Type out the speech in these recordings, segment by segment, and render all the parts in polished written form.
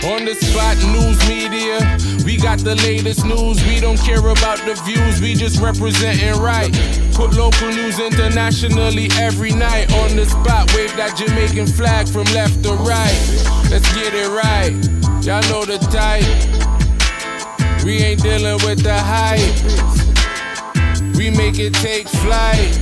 On the spot news media, we got the latest news. We don't care about the views, we just representing right. Put local news internationally every night. On the spot, wave that Jamaican flag from left to right. Let's get it right, y'all know the type. We ain't dealing with the hype, we make it take flight.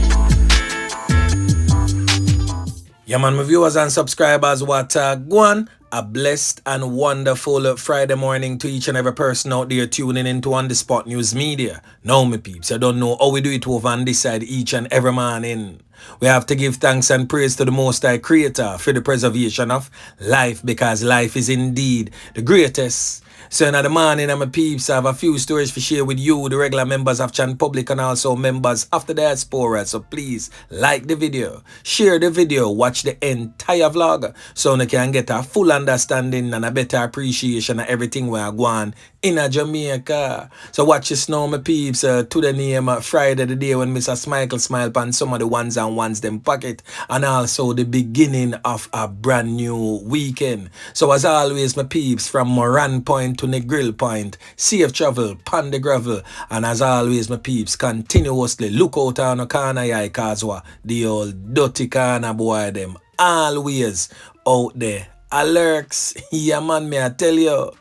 Yeah man, my viewers and subscribers, what go on? A blessed and wonderful Friday morning to each and every person out there tuning into On The Spot News Media. Now my peeps, I don't know how we do it over on this side each and every morning. We have to give thanks and praise to the Most High Creator for the preservation of life, because life is indeed the greatest. So in the morning, my peeps, I have a few stories to share with you, the regular members of Chan Public and also members of the diaspora. So please like the video, share the video, watch the entire vlog so you can get a full understanding and a better appreciation of everything we are going in Jamaica. So watch this now, my peeps, to the name Friday, the day when Mr. Smile smile pan some of the ones and ones them pocket, and also the beginning of a brand new weekend. So as always, my peeps, from Moran Point to Negril Point, safe travel, pan the gravel, and as always, my peeps, continuously look out on the corner, yeah, cause the old dirty corner boy them always out there. Alerts, yeah man, me I tell you.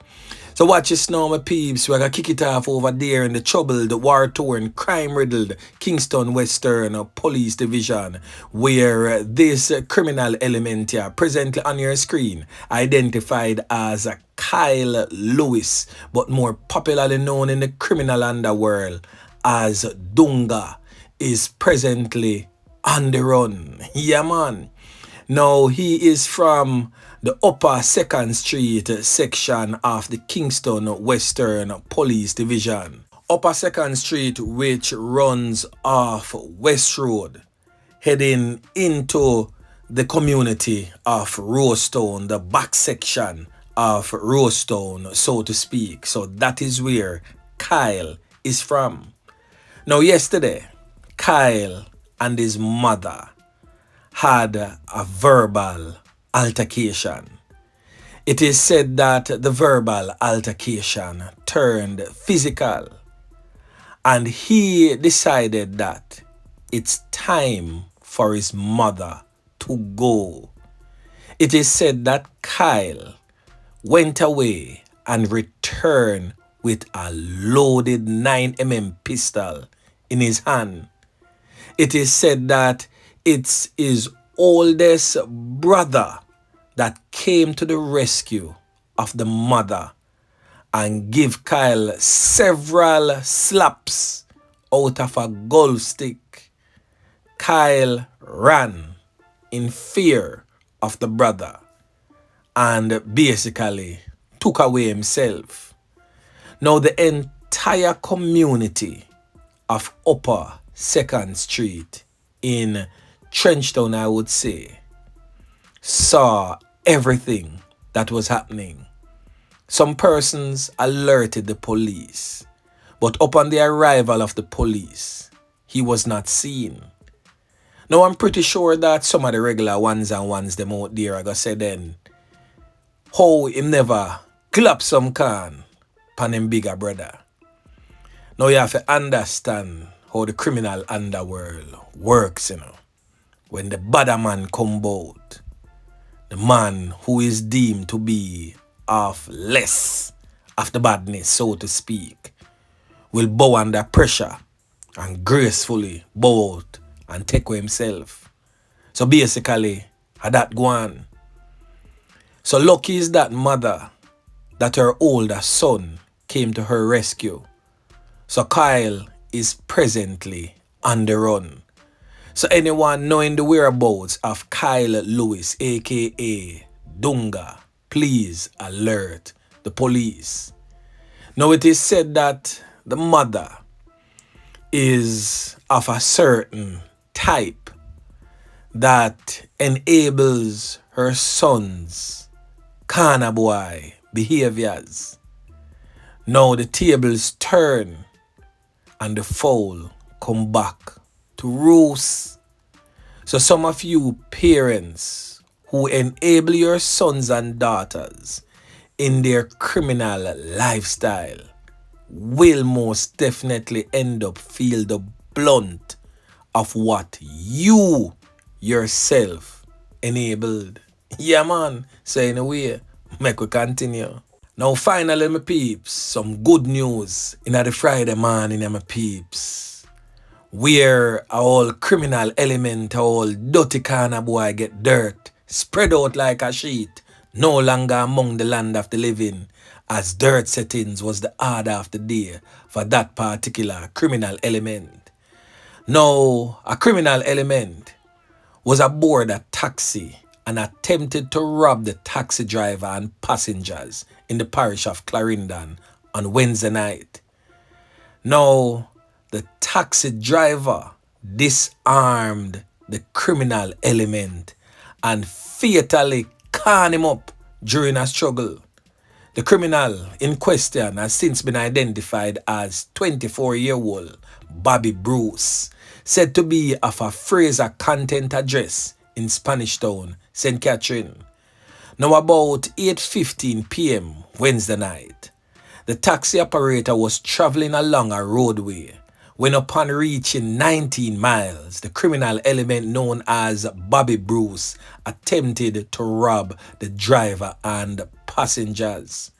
So watch this now, my peeps. We're going to kick it off over there in the troubled, war-torn, crime-riddled Kingston Western Police Division, where this criminal element here, presently on your screen, identified as Kyle Lewis, but more popularly known in the criminal underworld as Dunga, is presently on the run. Yeah, man. Now, he is from the Upper 2nd Street section of the Kingston Western Police Division. Upper 2nd Street, which runs off West Road, heading into the community of Rosetown, the back section of Rosetown, so to speak. So that is where Kyle is from. Now, yesterday, Kyle and his mother had a verbal altercation. It is said that the verbal altercation turned physical, and he decided that it's time for his mother to go. It is said that Kyle went away and returned with a loaded 9mm pistol in his hand. It is said that it's his oldest brother that came to the rescue of the mother and give Kyle several slaps out of a golf stick. Kyle ran in fear of the brother and basically took away himself. Now the entire community of Upper 2nd Street in Trenchtown, I would say, saw everything that was happening. Some persons alerted the police, but upon the arrival of the police, he was not seen. Now I'm pretty sure that some of the regular ones and ones them out there are gonna say then, how him never clap some can pan him bigger brother. Now you have to understand how the criminal underworld works, you know. When the bad man come out, the man who is deemed to be of less of the badness, so to speak, will bow under pressure and gracefully bow out and take away himself. So basically, that go on. So lucky is that mother that her older son came to her rescue. So Kyle is presently on the run. So anyone knowing the whereabouts of Kyle Lewis, aka Dunga, please alert the police. Now it is said that the mother is of a certain type that enables her son's corner boy behaviors. Now the tables turn and the fowl come back to roost. So some of you parents who enable your sons and daughters in their criminal lifestyle will most definitely end up feel the blunt of what you yourself enabled. Yeah, man. So in a way, make we continue. Now, finally, my peeps, some good news in the Friday morning, my peeps. Where a whole criminal element, a whole dirty kind of boy get dirt, spread out like a sheet, no longer among the land of the living, as dirt settings was the order of the day for that particular criminal element. Now, a criminal element was aboard a taxi and attempted to rob the taxi driver and passengers in the parish of Clarendon on Wednesday night. Now, the taxi driver disarmed the criminal element and fatally can him up during a struggle. The criminal in question has since been identified as 24-year-old Bobby Bruce, said to be of a Fraser content address in Spanish Town, St. Catherine. Now about 8:15 p.m. Wednesday night, the taxi operator was traveling along a roadway when upon reaching 19 miles, the criminal element known as Bobby Bruce attempted to rob the driver and passengers.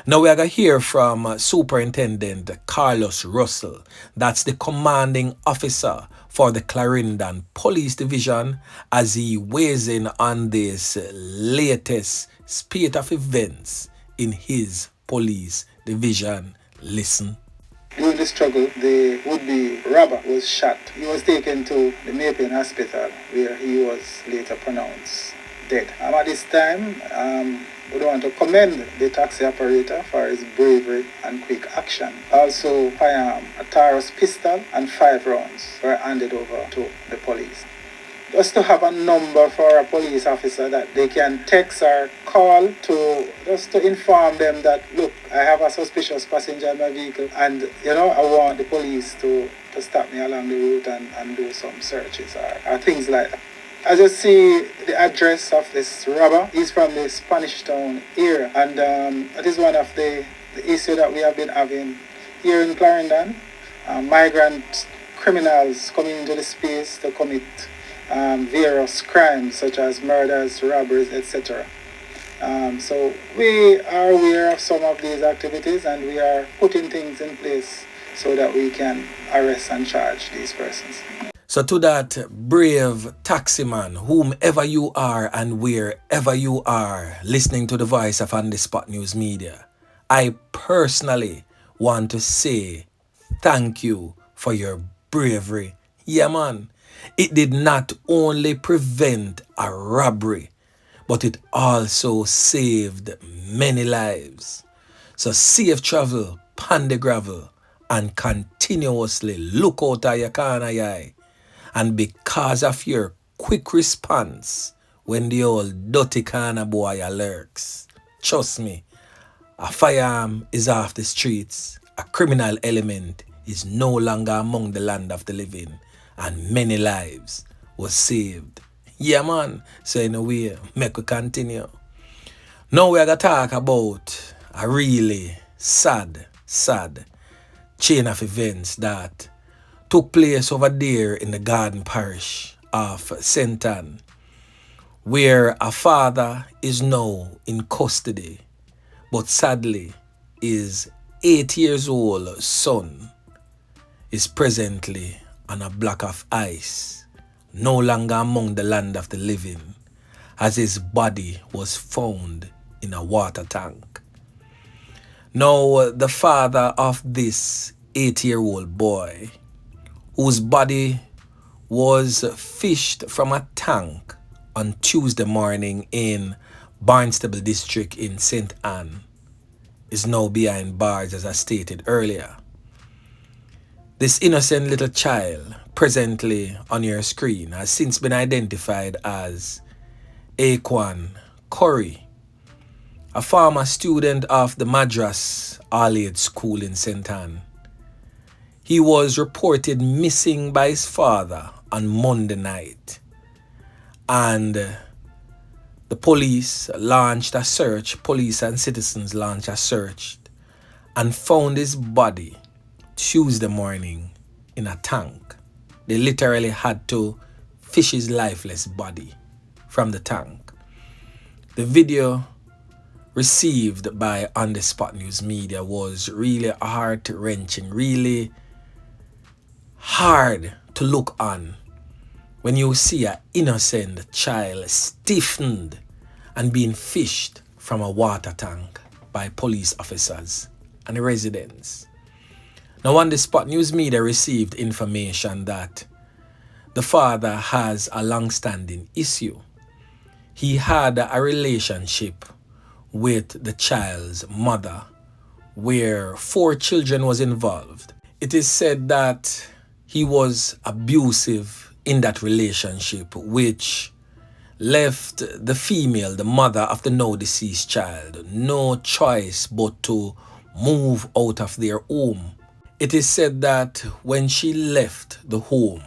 Now we are going to hear from Superintendent Carlos Russell, that's the commanding officer for the Clarendon Police Division, as he weighs in on this latest spate of events in his police division. Listen. During the struggle, the would-be robber was shot. He was taken to the Maypen Hospital, where he was later pronounced dead. At this time, we want to commend the taxi operator for his bravery and quick action. Also, firearm, a Taurus pistol and 5 rounds were handed over to the police. Just to have a number for a police officer that they can text or call to, just to inform them that, look, I have a suspicious passenger in my vehicle and, I want the police to stop me along the route and do some searches or things like that. As you see the address of this robber, he's from the Spanish Town area, and that is one of the issues that we have been having here in Clarendon. Migrant criminals coming into the space to commit various crimes such as murders, robberies, etc. So we are aware of some of these activities and we are putting things in place so that we can arrest and charge these persons. So to that brave taximan, whomever you are and wherever you are listening to the voice of On The Spot News Media, I personally want to say thank you for your bravery. Yeah, man. It did not only prevent a robbery, but it also saved many lives. So safe travel, pan the gravel, and continuously look out at your corner eye. And because of your quick response when the old dirty corner boy lurks, trust me, a firearm is off the streets, a criminal element is no longer among the land of the living, and many lives was saved. Yeah, man. So in a way, make we continue. Now we are going to talk about a really sad chain of events that took place over there in the Garden Parish of St. Ann, where a father is now in custody, but sadly his 8 years old son is presently on a block of ice, no longer among the land of the living, as his body was found in a water tank. Now, the father of this 8-year-old boy, whose body was fished from a tank on Tuesday morning in Barnstable district in St. Ann, is now behind bars, as I stated earlier. This innocent little child, presently on your screen, has since been identified as Aquan Curry, a former student of the Madras All-Age School in St. Ann. He was reported missing by his father on Monday night, and the the police launched a search, police and citizens launched a search and found his body Tuesday morning in a tank. They literally had to fish his lifeless body from the tank. The video received by On The Spot News Media was really heart-wrenching, really hard to look on when you see an innocent child stiffened and being fished from a water tank by police officers and the residents. Now, On The Spot News Media received information that the father has a long-standing issue. He had a relationship with the child's mother where 4 children was involved. It is said that he was abusive in that relationship, which left the female, the mother of the now deceased child, no choice but to move out of their home. It is said that when she left the home,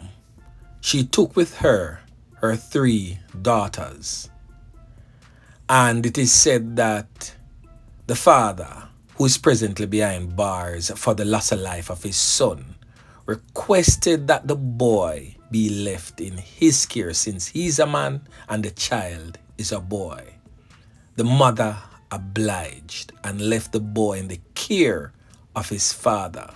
she took with her 3 daughters. And it is said that the father, who is presently behind bars for the loss of life of his son, requested that the boy be left in his care since he's a man and the child is a boy. The mother obliged and left the boy in the care of his father.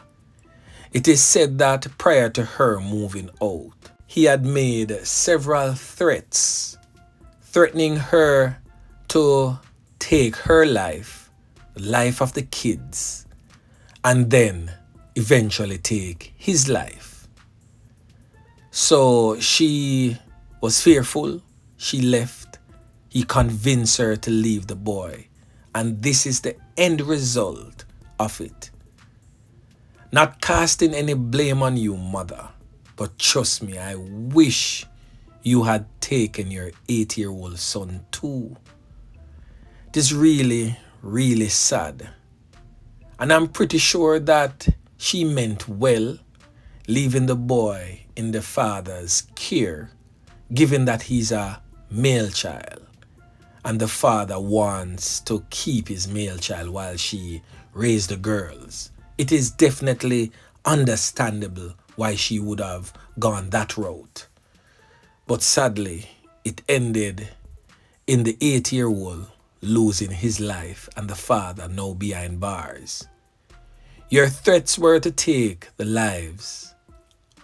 It is said that prior to her moving out, he had made several threats, threatening her to take her life, the life of the kids, and then eventually take his life. So she was fearful, she left, he convinced her to leave the boy, and this is the end result of it. Not casting any blame on you, mother, but trust me, I wish you had taken your 8-year-old son too. It is really, really sad. And I'm pretty sure that she meant well, leaving the boy in the father's care, given that he's a male child. And the father wants to keep his male child while she raised the girls. It is definitely understandable why she would have gone that route. But sadly, it ended in the 8-year-old losing his life and the father now behind bars. Your threats were to take the lives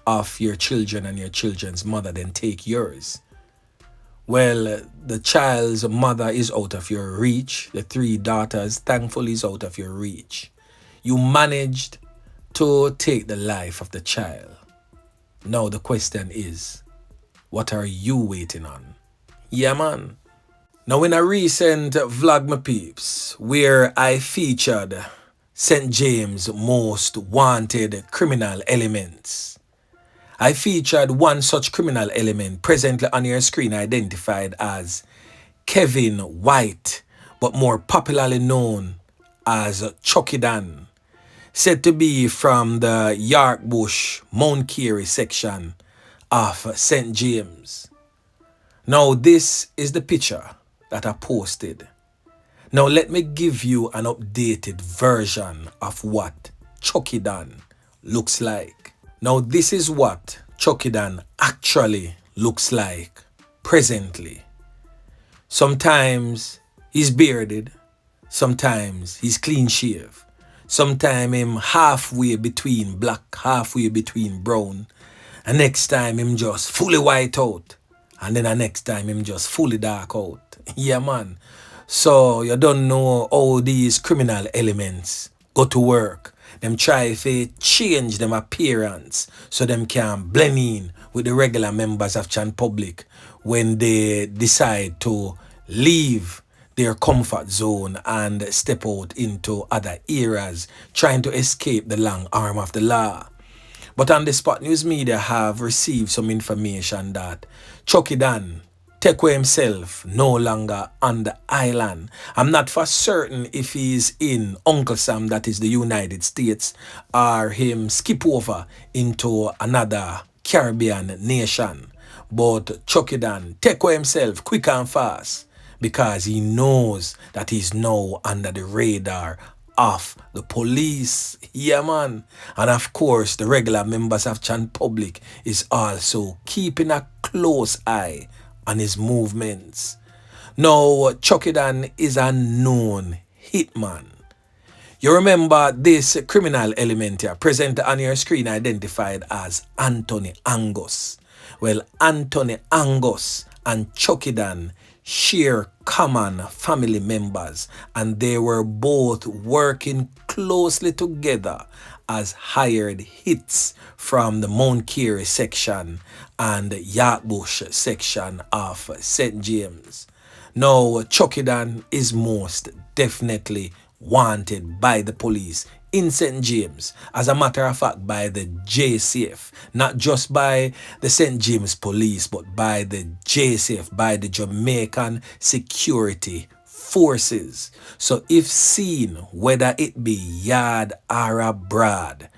of your children and your children's mother, then take yours. Well, the child's mother is out of your reach. The 3 daughters, thankfully, is out of your reach. You managed to take the life of the child. Now the question is, what are you waiting on? Yeah, man. Now, in a recent vlog, my peeps, where I featured St. James' most wanted criminal elements, I featured one such criminal element presently on your screen identified as Kevin White, but more popularly known as Chucky, said to be from the Yorkbush, Mount Carey section of St. James. Now, this is the picture that I posted. Now let me give you an updated version of what Chucky looks like. Now this is what Chucky actually looks like presently. Sometimes he's bearded, sometimes he's clean shave, sometimes him halfway between black, halfway between brown, and next time him just fully white out, and then the next time him just fully dark out. Yeah, man. So you don't know how these criminal elements go to work. Them try to change them appearance so them can blend in with the regular members of Chan Public when they decide to leave their comfort zone and step out into other eras, trying to escape the long arm of the law. But On The Spot News Media have received some information that Chucky Tekwe himself no longer on the island. I'm not for certain if he's in Uncle Sam, that is the United States, or him skip over into another Caribbean nation. But Chucky Tekwe himself, quick and fast, because he knows that he's now under the radar of the police. Yeah, man. And of course, the regular members of Chan Public is also keeping a close eye on his movements. Now, Chucky is a known hitman. You remember this criminal element here, present on your screen, identified as Anthony Angus. Well, Anthony Angus and Chucky share common family members, and they were both working closely together as hired hits from the Mount Carey section and Yarkbush section of St. James. Now, Chucky is most definitely wanted by the police in St. James, as a matter of fact by the JCF, not just by the St. James police, but by the JCF, by the Jamaican Security Forces. So if seen, whether it be yard or abroad,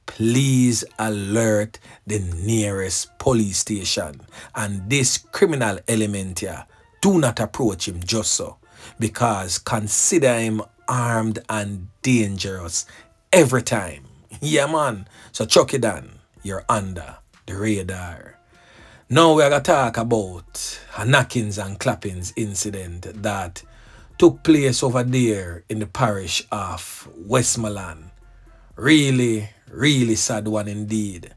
please alert the nearest police station. And this criminal element here, do not approach him just so, because consider him armed and dangerous every time. Yeah, man. So Chucky you're under the radar. Now we're going to talk about a knockings and clappings incident that took place over there in the parish of Westmoreland. Really, really sad one indeed.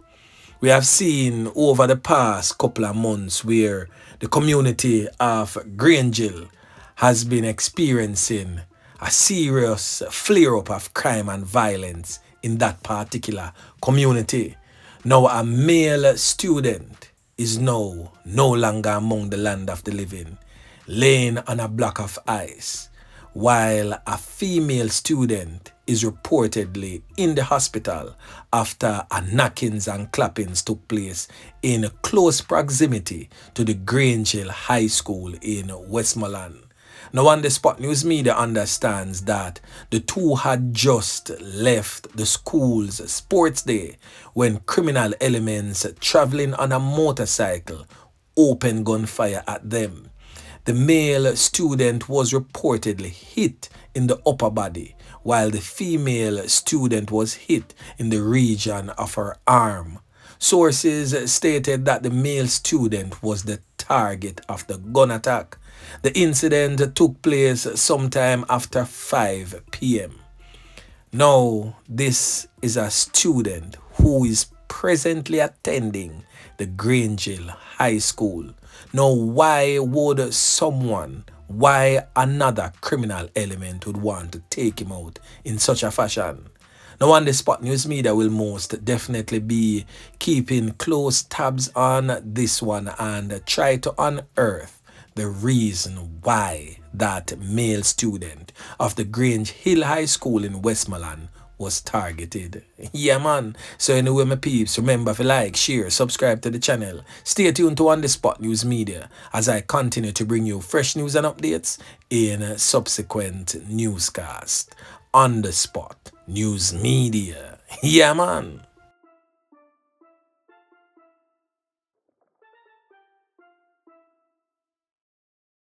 We have seen over the past couple of months where the community of Grangeville has been experiencing a serious flare-up of crime and violence in that particular community. Now, a male student is now no longer among the land of the living, laying on a block of ice, while a female student is reportedly in the hospital after a knockings and clappings took place in close proximity to the Grangeville High School in Westmoreland. Now, on the Spot News Media understands that the two had just left the school's sports day when criminal elements traveling on a motorcycle opened gunfire at them. The male student was reportedly hit in the upper body, while the female student was hit in the region of her arm. Sources stated that the male student was the target of the gun attack. The incident took place sometime after 5 p.m. Now, this is a student who is presently attending the Grangeville High School. Now, why would another criminal element would want to take him out in such a fashion? Now, on the Spot News Media will most definitely be keeping close tabs on this one and try to unearth the reason why that male student of the Grange Hill High School in Westmoreland was targeted. Yeah, man. So anyway, my peeps, remember to like, share, subscribe to the channel. Stay tuned to On The Spot News Media as I continue to bring you fresh news and updates in subsequent newscasts. On The Spot News Media. Yeah, man.